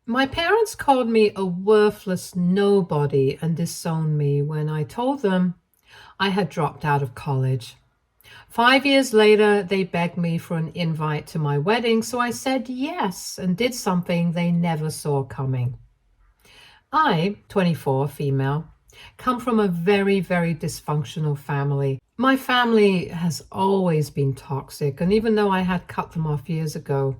My parents called me a worthless nobody and disowned me when I told them I had dropped out of college. 5 years later, they begged me for an invite to my wedding, so I said yes and did something they never saw coming. I, 24, female, come from a very, very dysfunctional family. My family has always been toxic, and even though I had cut them off years ago,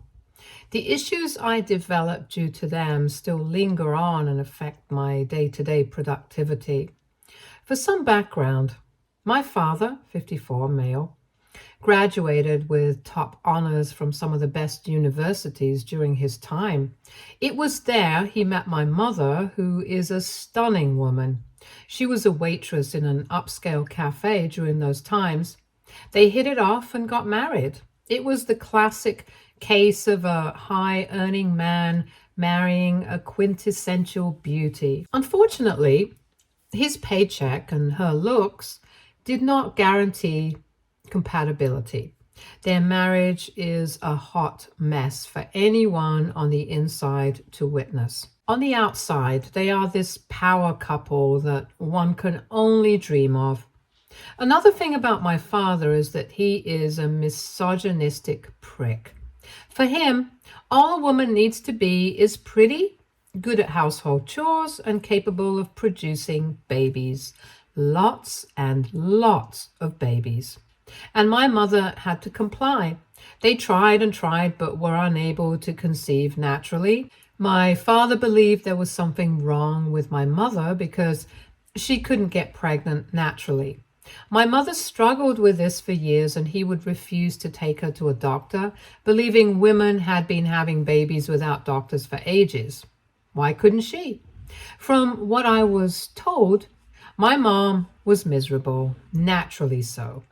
the issues I developed due to them still linger on and affect my day-to-day productivity. For some background, my father, 54, male, graduated with top honors from some of the best universities during his time. It was there he met my mother, who is a stunning woman. She was a waitress in an upscale café during those times. They hit it off and got married. It was the classic case of a high-earning man marrying a quintessential beauty. Unfortunately, his paycheck and her looks did not guarantee compatibility. Their marriage is a hot mess for anyone on the inside to witness. On the outside, they are this power couple that one can only dream of. Another thing about my father is that he is a misogynistic prick. For him, all a woman needs to be is pretty, good at household chores, and capable of producing babies. Lots and lots of babies. And my mother had to comply. They tried and tried, but were unable to conceive naturally. My father believed there was something wrong with my mother because she couldn't get pregnant naturally. My mother struggled with this for years, and he would refuse to take her to a doctor, believing women had been having babies without doctors for ages. Why couldn't she? From what I was told, my mom was miserable, naturally so.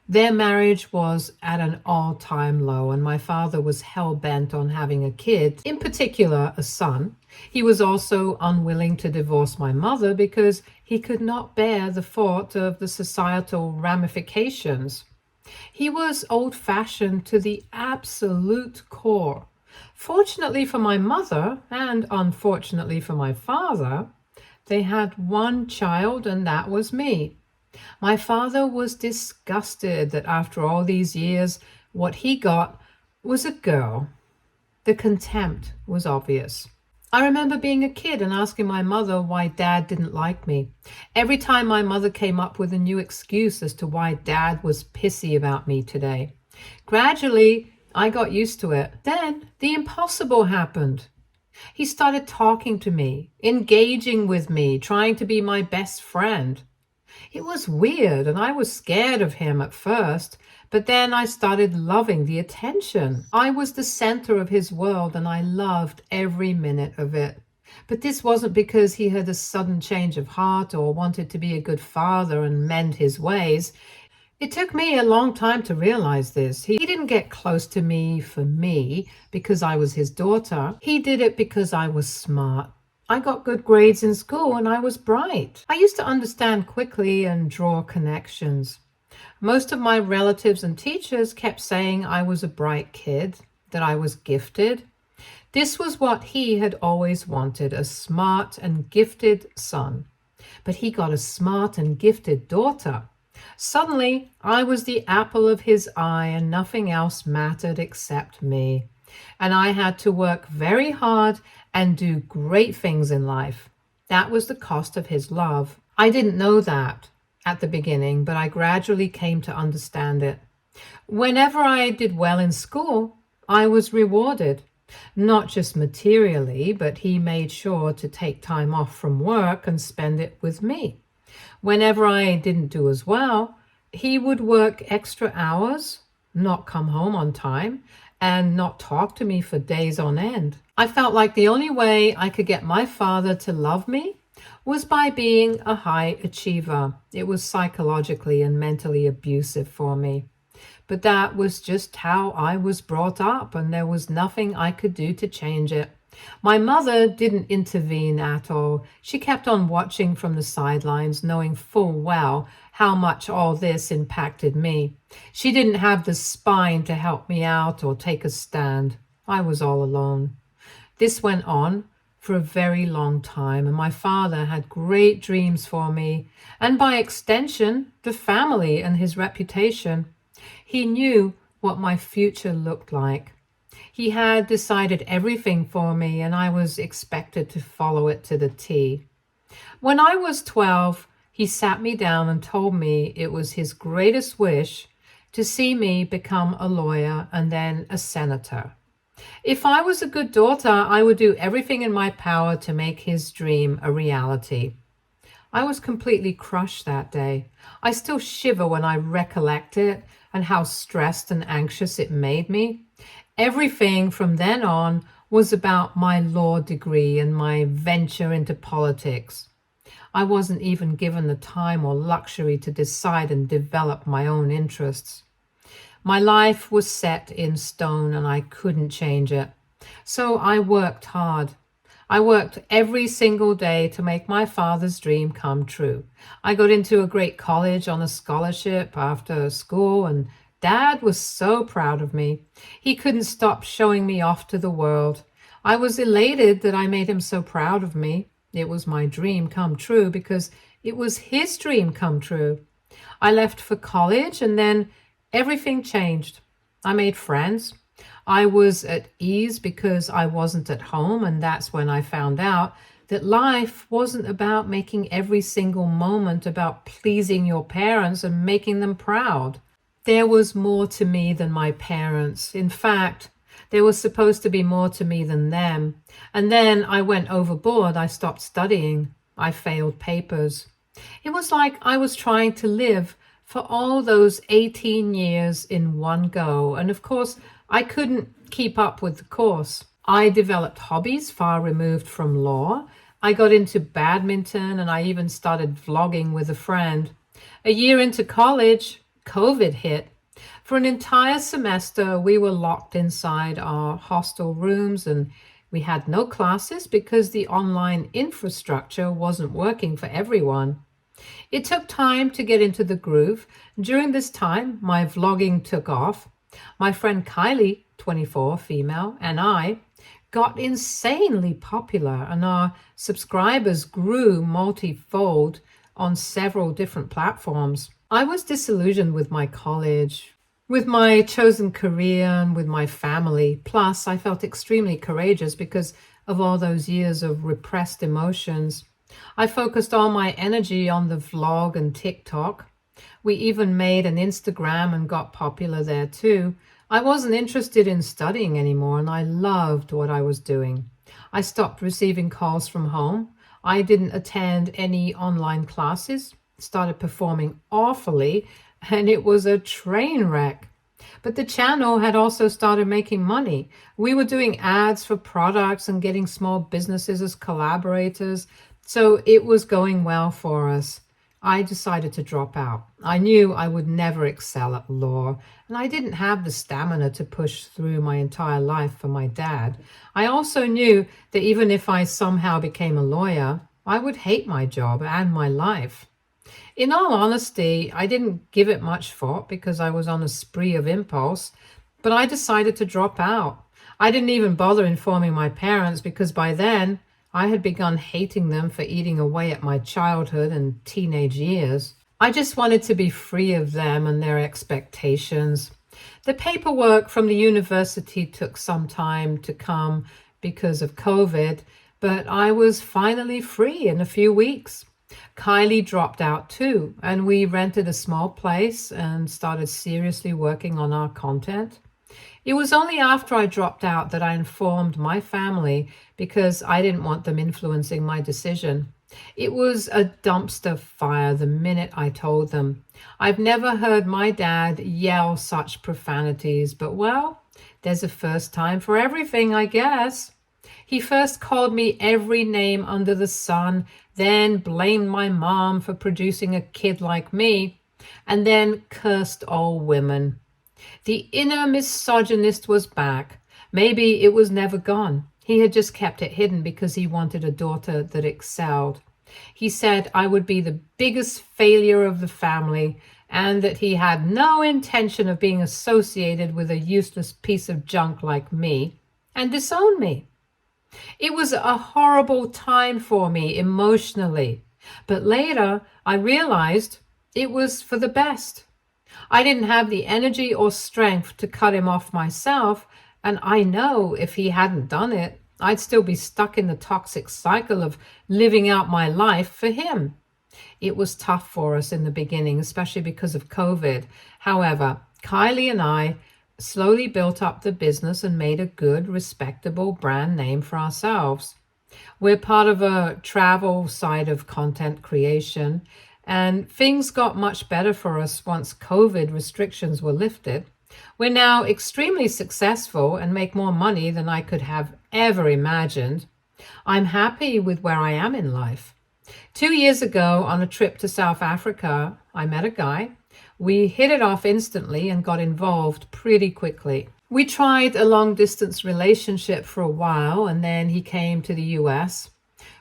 Their marriage was at an all-time low, and my father was hell-bent on having a kid, in particular a son. He was also unwilling to divorce my mother because he could not bear the thought of the societal ramifications. He was old-fashioned to the absolute core. Fortunately for my mother, and unfortunately for my father, they had one child, and that was me. My father was disgusted that after all these years, what he got was a girl. The contempt was obvious. I remember being a kid and asking my mother why Dad didn't like me. Every time my mother came up with a new excuse as to why Dad was pissy about me today. Gradually, I got used to it. Then the impossible happened. He started talking to me, engaging with me, trying to be my best friend. It was weird, and I was scared of him at first, but then I started loving the attention. I was the center of his world, and I loved every minute of it. But this wasn't because he had a sudden change of heart or wanted to be a good father and mend his ways. It took me a long time to realize this. He didn't get close to me for me because I was his daughter. He did it because I was smart. I got good grades in school and I was bright. I used to understand quickly and draw connections. Most of my relatives and teachers kept saying I was a bright kid, that I was gifted. This was what he had always wanted, a smart and gifted son. But he got a smart and gifted daughter. Suddenly, I was the apple of his eye and nothing else mattered except me. And I had to work very hard and do great things in life. That was the cost of his love. I didn't know that at the beginning, but I gradually came to understand it. Whenever I did well in school, I was rewarded. Not just materially, but he made sure to take time off from work and spend it with me. Whenever I didn't do as well, he would work extra hours, not come home on time, and not talk to me for days on end. I felt like the only way I could get my father to love me was by being a high achiever. It was psychologically and mentally abusive for me. But that was just how I was brought up, and there was nothing I could do to change it. My mother didn't intervene at all. She kept on watching from the sidelines, knowing full well how much all this impacted me. She didn't have the spine to help me out or take a stand. I was all alone. This went on for a very long time, and my father had great dreams for me, and by extension, the family and his reputation. He knew what my future looked like. He had decided everything for me, and I was expected to follow it to the T. When I was 12, he sat me down and told me it was his greatest wish to see me become a lawyer and then a senator. If I was a good daughter, I would do everything in my power to make his dream a reality. I was completely crushed that day. I still shiver when I recollect it and how stressed and anxious it made me. Everything from then on was about my law degree and my venture into politics. I wasn't even given the time or luxury to decide and develop my own interests. My life was set in stone and I couldn't change it. So I worked hard. I worked every single day to make my father's dream come true. I got into a great college on a scholarship after school, and Dad was so proud of me. He couldn't stop showing me off to the world. I was elated that I made him so proud of me. It was my dream come true because it was his dream come true. I left for college and then everything changed. I made friends. I was at ease because I wasn't at home, and that's when I found out that life wasn't about making every single moment about pleasing your parents and making them proud. There was more to me than my parents. In fact, there was supposed to be more to me than them. And then I went overboard. I stopped studying. I failed papers. It was like I was trying to live for all those 18 years in one go. And of course, I couldn't keep up with the course. I developed hobbies far removed from law. I got into badminton and I even started vlogging with a friend. A year into college, COVID hit. For an entire semester, we were locked inside our hostel rooms and we had no classes because the online infrastructure wasn't working for everyone. It took time to get into the groove. During this time, my vlogging took off. My friend Kylie, 24, female, and I got insanely popular, and our subscribers grew multifold on several different platforms. I was disillusioned with my college, with my chosen career, and with my family. Plus, I felt extremely courageous because of all those years of repressed emotions. I focused all my energy on the vlog and TikTok. We even made an Instagram and got popular there too. I wasn't interested in studying anymore, and I loved what I was doing. I stopped receiving calls from home. I didn't attend any online classes, started performing awfully, and it was a train wreck. But the channel had also started making money. We were doing ads for products and getting small businesses as collaborators, so it was going well for us. I decided to drop out. I knew I would never excel at law, and I didn't have the stamina to push through my entire life for my dad. I also knew that even if I somehow became a lawyer, I would hate my job and my life. In all honesty, I didn't give it much thought because I was on a spree of impulse, but I decided to drop out. I didn't even bother informing my parents because by then I had begun hating them for eating away at my childhood and teenage years. I just wanted to be free of them and their expectations. The paperwork from the university took some time to come because of COVID, but I was finally free in a few weeks. Kylie dropped out too, and we rented a small place and started seriously working on our content. It was only after I dropped out that I informed my family because I didn't want them influencing my decision. It was a dumpster fire the minute I told them. I've never heard my dad yell such profanities, but well, there's a first time for everything, I guess. He first called me every name under the sun, then blamed my mom for producing a kid like me, and then cursed all women. The inner misogynist was back. Maybe it was never gone. He had just kept it hidden because he wanted a daughter that excelled. He said I would be the biggest failure of the family and that he had no intention of being associated with a useless piece of junk like me, and disowned me. It was a horrible time for me emotionally, but later I realized it was for the best. I didn't have the energy or strength to cut him off myself, and I know if he hadn't done it, I'd still be stuck in the toxic cycle of living out my life for him. It was tough for us in the beginning, especially because of COVID. However, Kylie and I slowly built up the business and made a good, respectable brand name for ourselves. We're part of a travel side of content creation, and things got much better for us once COVID restrictions were lifted. We're now extremely successful and make more money than I could have ever imagined. I'm happy with where I am in life. 2 years ago, on a trip to South Africa, I met a guy. We hit it off instantly and got involved pretty quickly. We tried a long distance relationship for a while, and then he came to the US.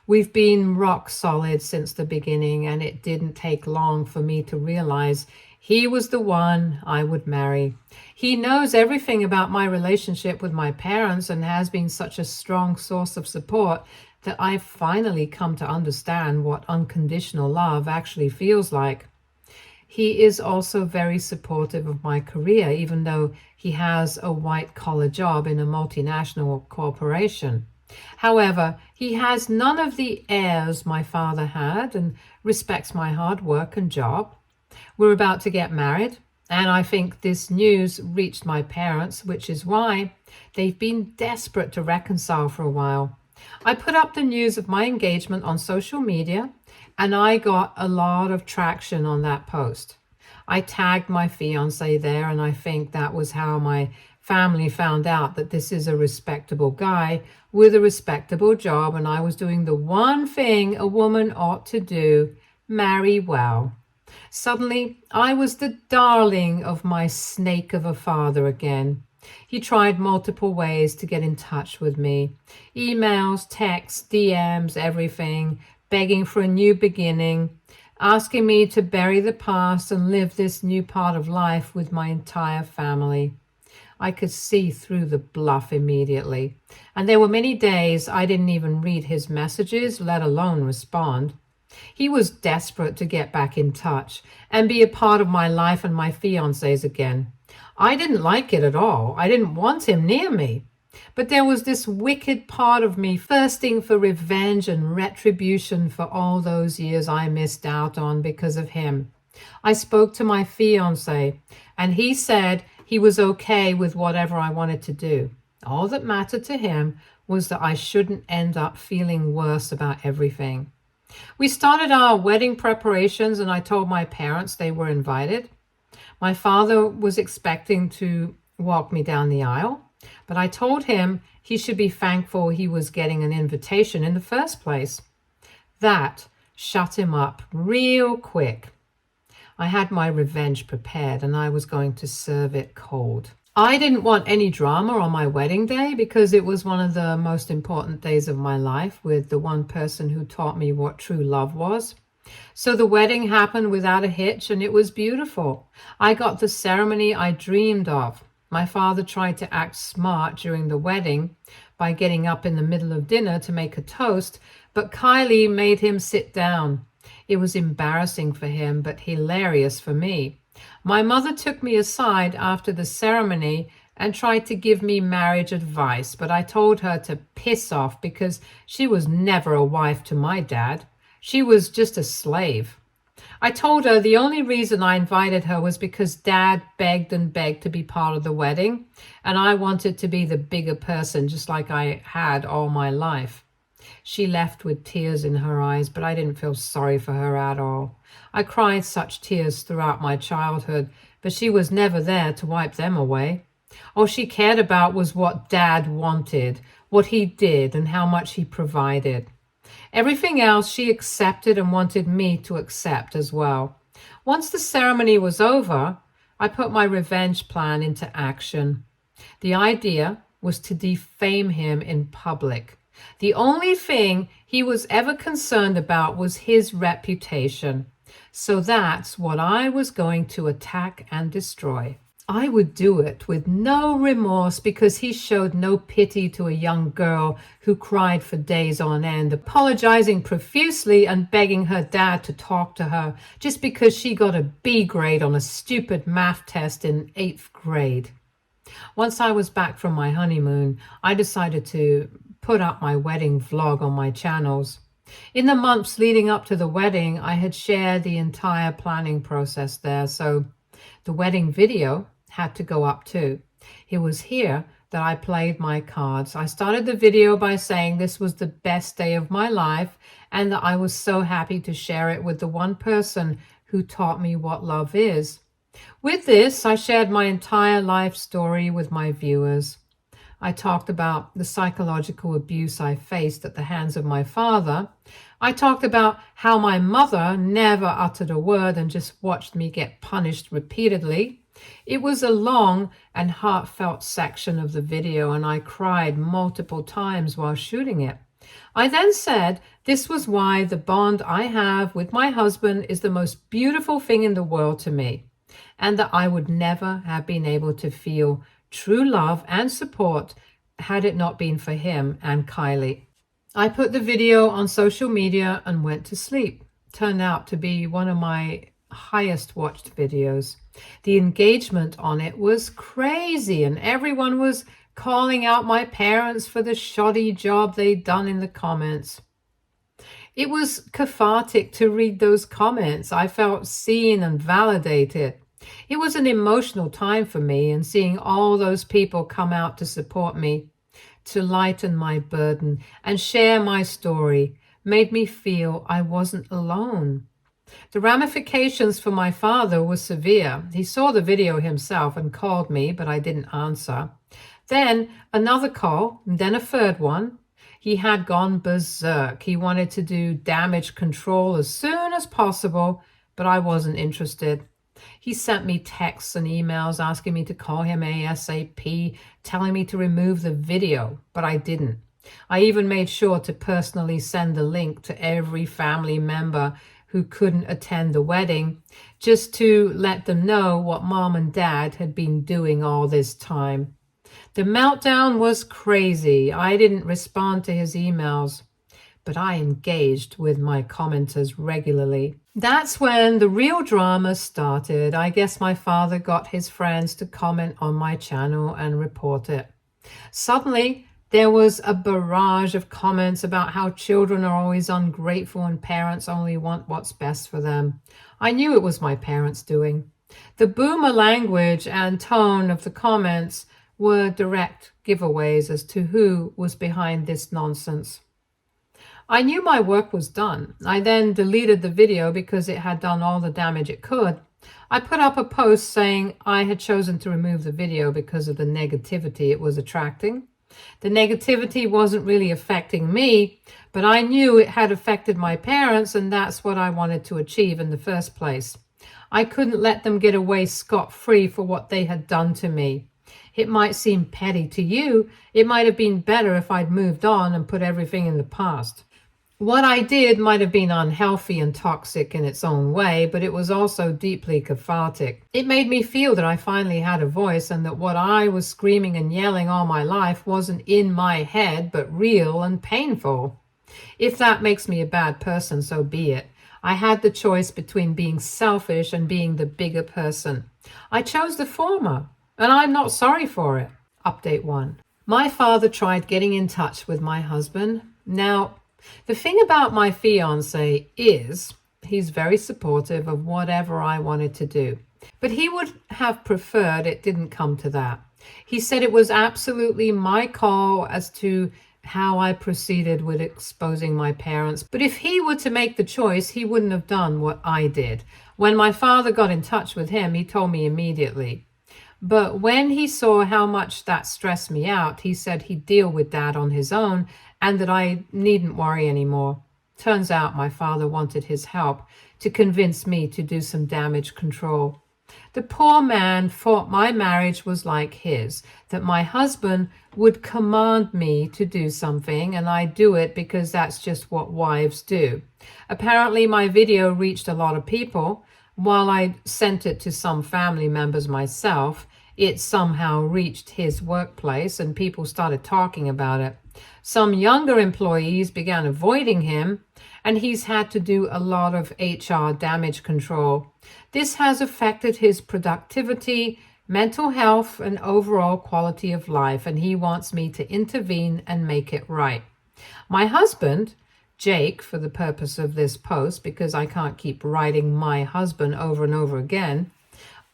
We've been rock solid since the beginning, and it didn't take long for me to realize he was the one I would marry. He knows everything about my relationship with my parents and has been such a strong source of support that I've finally come to understand what unconditional love actually feels like. He is also very supportive of my career, even though he has a white-collar job in a multinational corporation. However, he has none of the airs my father had and respects my hard work and job. We're about to get married, and I think this news reached my parents, which is why they've been desperate to reconcile for a while. I put up the news of my engagement on social media, and I got a lot of traction on that post. I tagged my fiance there, and I think that was how my family found out that this is a respectable guy with a respectable job, and I was doing the one thing a woman ought to do: marry well. Suddenly, I was the darling of my snake of a father again. He tried multiple ways to get in touch with me. Emails, texts, DMs, everything, begging for a new beginning, asking me to bury the past and live this new part of life with my entire family. I could see through the bluff immediately, and there were many days I didn't even read his messages, let alone respond. He was desperate to get back in touch and be a part of my life and my fiance's again. I didn't like it at all. I didn't want him near me. But there was this wicked part of me thirsting for revenge and retribution for all those years I missed out on because of him. I spoke to my fiance, and he said he was okay with whatever I wanted to do. All that mattered to him was that I shouldn't end up feeling worse about everything. We started our wedding preparations, and I told my parents they were invited. My father was expecting to walk me down the aisle, but I told him he should be thankful he was getting an invitation in the first place. That shut him up real quick. I had my revenge prepared, and I was going to serve it cold. I didn't want any drama on my wedding day because it was one of the most important days of my life with the one person who taught me what true love was. So the wedding happened without a hitch, and it was beautiful. I got the ceremony I dreamed of. My father tried to act smart during the wedding by getting up in the middle of dinner to make a toast, but Kylie made him sit down. It was embarrassing for him, but hilarious for me. My mother took me aside after the ceremony and tried to give me marriage advice, but I told her to piss off because she was never a wife to my dad. She was just a slave. I told her the only reason I invited her was because Dad begged and begged to be part of the wedding, and I wanted to be the bigger person just like I had all my life. She left with tears in her eyes, but I didn't feel sorry for her at all. I cried such tears throughout my childhood, but she was never there to wipe them away. All she cared about was what Dad wanted, what he did, and how much he provided. Everything else she accepted and wanted me to accept as well. Once the ceremony was over, I put my revenge plan into action. The idea was to defame him in public. The only thing he was ever concerned about was his reputation. So that's what I was going to attack and destroy. I would do it with no remorse because he showed no pity to a young girl who cried for days on end, apologizing profusely and begging her dad to talk to her just because she got a B grade on a stupid math test in 8th grade. Once I was back from my honeymoon, I decided to put up my wedding vlog on my channels. In the months leading up to the wedding, I had shared the entire planning process there, so the wedding video had to go up too. It was here that I played my cards. I started the video by saying this was the best day of my life and that I was so happy to share it with the one person who taught me what love is. With this, I shared my entire life story with my viewers. I talked about the psychological abuse I faced at the hands of my father. I talked about how my mother never uttered a word and just watched me get punished repeatedly. It was a long and heartfelt section of the video, and I cried multiple times while shooting it. I then said this was why the bond I have with my husband is the most beautiful thing in the world to me, and that I would never have been able to feel true love and support had it not been for him and Kylie. I put the video on social media and went to sleep. Turned out to be one of my highest watched videos. The engagement on it was crazy, and everyone was calling out my parents for the shoddy job they'd done in the comments. It was cathartic to read those comments. I felt seen and validated. It was an emotional time for me, and seeing all those people come out to support me, to lighten my burden and share my story, made me feel I wasn't alone. The ramifications for my father were severe. He saw the video himself and called me, but I didn't answer. Then another call, and then a third one. He had gone berserk. He wanted to do damage control as soon as possible, but I wasn't interested. He sent me texts and emails asking me to call him ASAP, telling me to remove the video, but I didn't. I even made sure to personally send the link to every family member who couldn't attend the wedding, just to let them know what mom and dad had been doing all this time. The meltdown was crazy. I didn't respond to his emails, but I engaged with my commenters regularly. That's when the real drama started. I guess my father got his friends to comment on my channel and report it. Suddenly, there was a barrage of comments about how children are always ungrateful and parents only want what's best for them. I knew it was my parents' doing. The boomer language and tone of the comments were direct giveaways as to who was behind this nonsense. I knew my work was done. I then deleted the video because it had done all the damage it could. I put up a post saying I had chosen to remove the video because of the negativity it was attracting. The negativity wasn't really affecting me, but I knew it had affected my parents, and that's what I wanted to achieve in the first place. I couldn't let them get away scot-free for what they had done to me. It might seem petty to you. It might have been better if I'd moved on and put everything in the past. What I did might have been unhealthy and toxic in its own way, but it was also deeply cathartic. It made me feel that I finally had a voice, and that what I was screaming and yelling all my life wasn't in my head, but real and painful. If that makes me a bad person, so be it. I had the choice between being selfish and being the bigger person. I chose the former, and I'm not sorry for it. Update 1. My father tried getting in touch with my husband. Now, the thing about my fiancé is he's very supportive of whatever I wanted to do, but he would have preferred it didn't come to that. He said it was absolutely my call as to how I proceeded with exposing my parents, but if he were to make the choice, he wouldn't have done what I did. When my father got in touch with him, he told me immediately. But when he saw how much that stressed me out, he said he'd deal with that on his own and that I needn't worry anymore. Turns out my father wanted his help to convince me to do some damage control. The poor man thought my marriage was like his, that my husband would command me to do something and I do it because that's just what wives do. Apparently my video reached a lot of people. While I sent it to some family members myself, it somehow reached his workplace and people started talking about it. Some younger employees began avoiding him, and he's had to do a lot of HR damage control. This has affected his productivity, mental health, and overall quality of life, and he wants me to intervene and make it right. My husband, Jake, for the purpose of this post, because I can't keep writing my husband over and over again,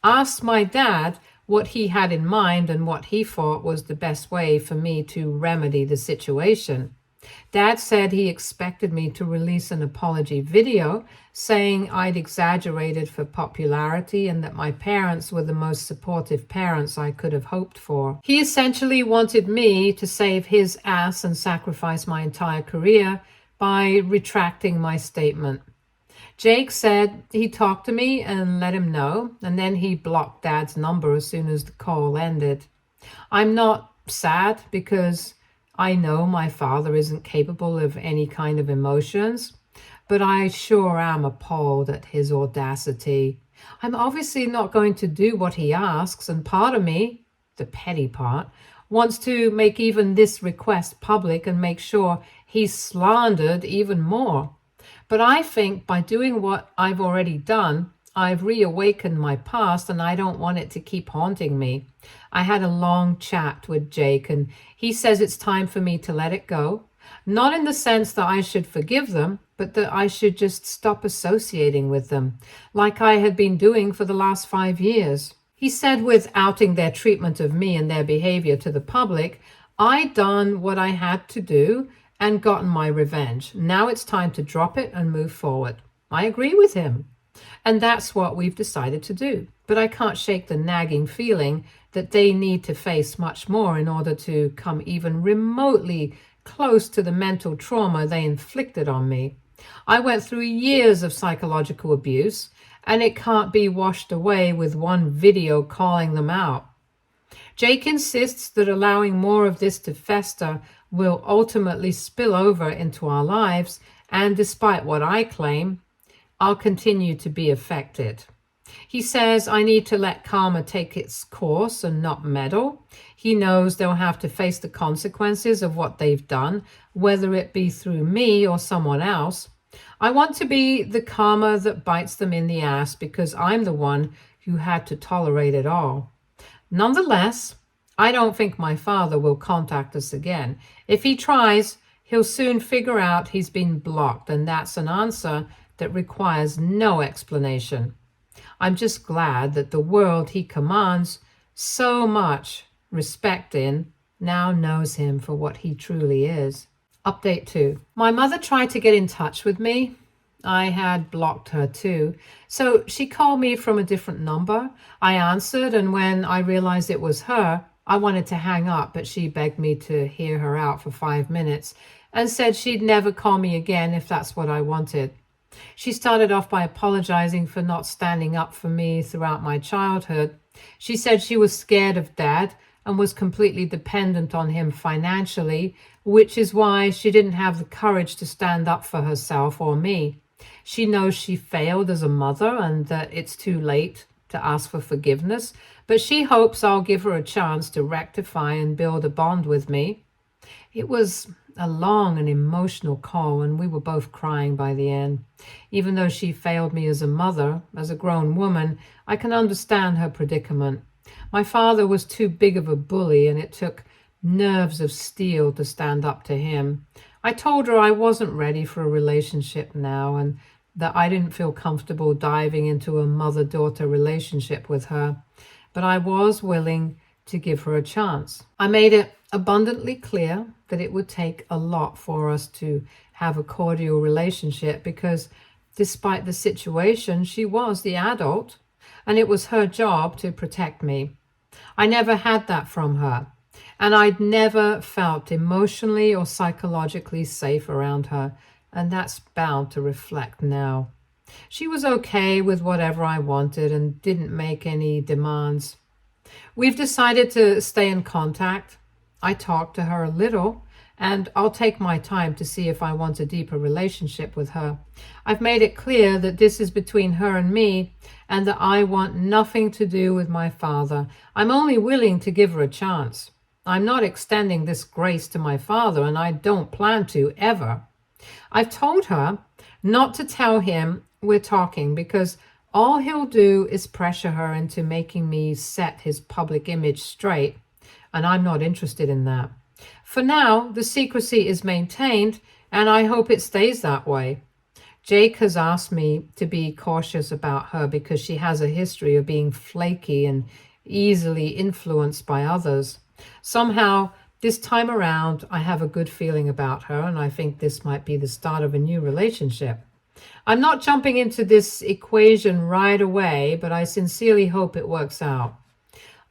asked my dad what he had in mind and what he thought was the best way for me to remedy the situation. Dad said he expected me to release an apology video saying I'd exaggerated for popularity and that my parents were the most supportive parents I could have hoped for. He essentially wanted me to save his ass and sacrifice my entire career by retracting my statement. Jake said he talked to me and let him know, and then he blocked Dad's number as soon as the call ended. I'm not sad because I know my father isn't capable of any kind of emotions, but I sure am appalled at his audacity. I'm obviously not going to do what he asks, and part of me, the petty part, wants to make even this request public and make sure he's slandered even more. But I think by doing what I've already done, I've reawakened my past and I don't want it to keep haunting me. I had a long chat with Jake and he says it's time for me to let it go. Not in the sense that I should forgive them, but that I should just stop associating with them, like I had been doing for the last 5 years. He said with outing their treatment of me and their behavior to the public, I'd done what I had to do and gotten my revenge. Now it's time to drop it and move forward. I agree with him. And that's what we've decided to do. But I can't shake the nagging feeling that they need to face much more in order to come even remotely close to the mental trauma they inflicted on me. I went through years of psychological abuse, and it can't be washed away with one video calling them out. Jake insists that allowing more of this to fester will ultimately spill over into our lives, and despite what I claim, I'll continue to be affected. He says I need to let karma take its course and not meddle. He knows they'll have to face the consequences of what they've done, whether it be through me or someone else. I want to be the karma that bites them in the ass because I'm the one who had to tolerate it all. Nonetheless, I don't think my father will contact us again. If he tries, he'll soon figure out he's been blocked, and that's an answer that requires no explanation. I'm just glad that the world he commands so much respect in now knows him for what he truly is. Update 2. My mother tried to get in touch with me. I had blocked her too. So she called me from a different number. I answered, and when I realized it was her, I wanted to hang up, but she begged me to hear her out for 5 minutes and said she'd never call me again if that's what I wanted. She started off by apologizing for not standing up for me throughout my childhood. She said she was scared of Dad and was completely dependent on him financially, which is why she didn't have the courage to stand up for herself or me. She knows she failed as a mother and that it's too late to ask for forgiveness, but she hopes I'll give her a chance to rectify and build a bond with me. It was a long and emotional call, and we were both crying by the end. Even though she failed me as a mother, as a grown woman, I can understand her predicament. My father was too big of a bully, and it took nerves of steel to stand up to him. I told her I wasn't ready for a relationship now, and that I didn't feel comfortable diving into a mother-daughter relationship with her, but I was willing to give her a chance. I made it abundantly clear that it would take a lot for us to have a cordial relationship because despite the situation, she was the adult and it was her job to protect me. I never had that from her, and I'd never felt emotionally or psychologically safe around her, and that's bound to reflect now. She was okay with whatever I wanted and didn't make any demands. We've decided to stay in contact. I talk to her a little, and I'll take my time to see if I want a deeper relationship with her. I've made it clear that this is between her and me, and that I want nothing to do with my father. I'm only willing to give her a chance. I'm not extending this grace to my father, and I don't plan to, ever. I've told her not to tell him we're talking, because all he'll do is pressure her into making me set his public image straight, and I'm not interested in that. For now, the secrecy is maintained, and I hope it stays that way. Jake has asked me to be cautious about her because she has a history of being flaky and easily influenced by others. Somehow, this time around, I have a good feeling about her, and I think this might be the start of a new relationship. I'm not jumping into this equation right away, but I sincerely hope it works out.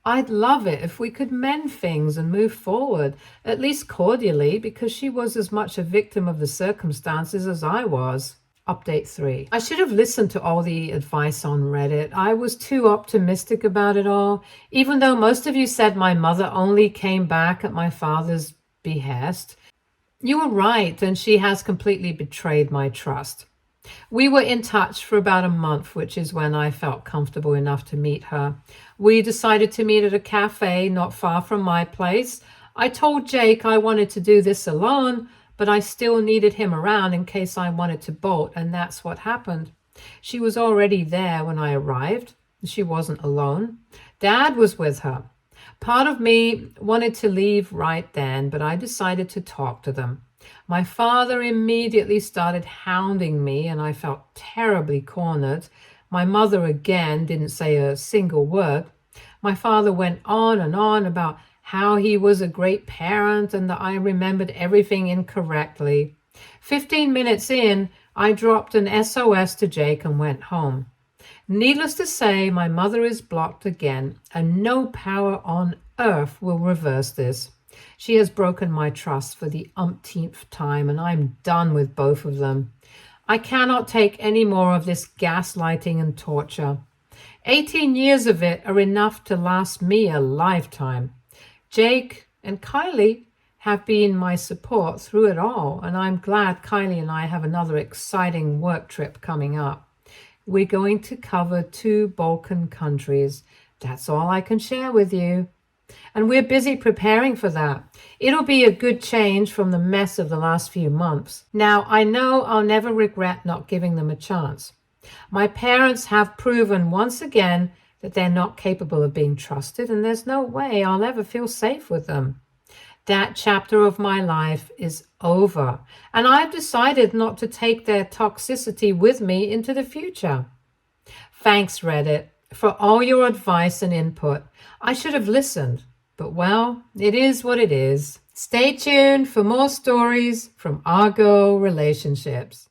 I'd love it if we could mend things and move forward, at least cordially, because she was as much a victim of the circumstances as I was. Update 3. I should have listened to all the advice on Reddit. I was too optimistic about it all, even though most of you said my mother only came back at my father's behest. You were right, and she has completely betrayed my trust. We were in touch for about a month, which is when I felt comfortable enough to meet her. We decided to meet at a cafe not far from my place. I told Jake I wanted to do this alone, but I still needed him around in case I wanted to bolt, and that's what happened. She was already there when I arrived. She wasn't alone. Dad was with her. Part of me wanted to leave right then, but I decided to talk to them. My father immediately started hounding me, and I felt terribly cornered. My mother again didn't say a single word. My father went on and on about how he was a great parent and that I remembered everything incorrectly. 15 minutes in, I dropped an SOS to Jake and went home. Needless to say, my mother is blocked again, and no power on earth will reverse this. She has broken my trust for the umpteenth time, and I'm done with both of them. I cannot take any more of this gaslighting and torture. 18 years of it are enough to last me a lifetime. Jake and Kylie have been my support through it all, and I'm glad Kylie and I have another exciting work trip coming up. We're going to cover 2 Balkan countries. That's all I can share with you. And we're busy preparing for that. It'll be a good change from the mess of the last few months. Now, I know I'll never regret not giving them a chance. My parents have proven once again that they're not capable of being trusted, and there's no way I'll ever feel safe with them. That chapter of my life is over, and I've decided not to take their toxicity with me into the future. Thanks, Reddit, for all your advice and input. I should have listened, but well, it is what it is. Stay tuned for more stories from Argo Relationships.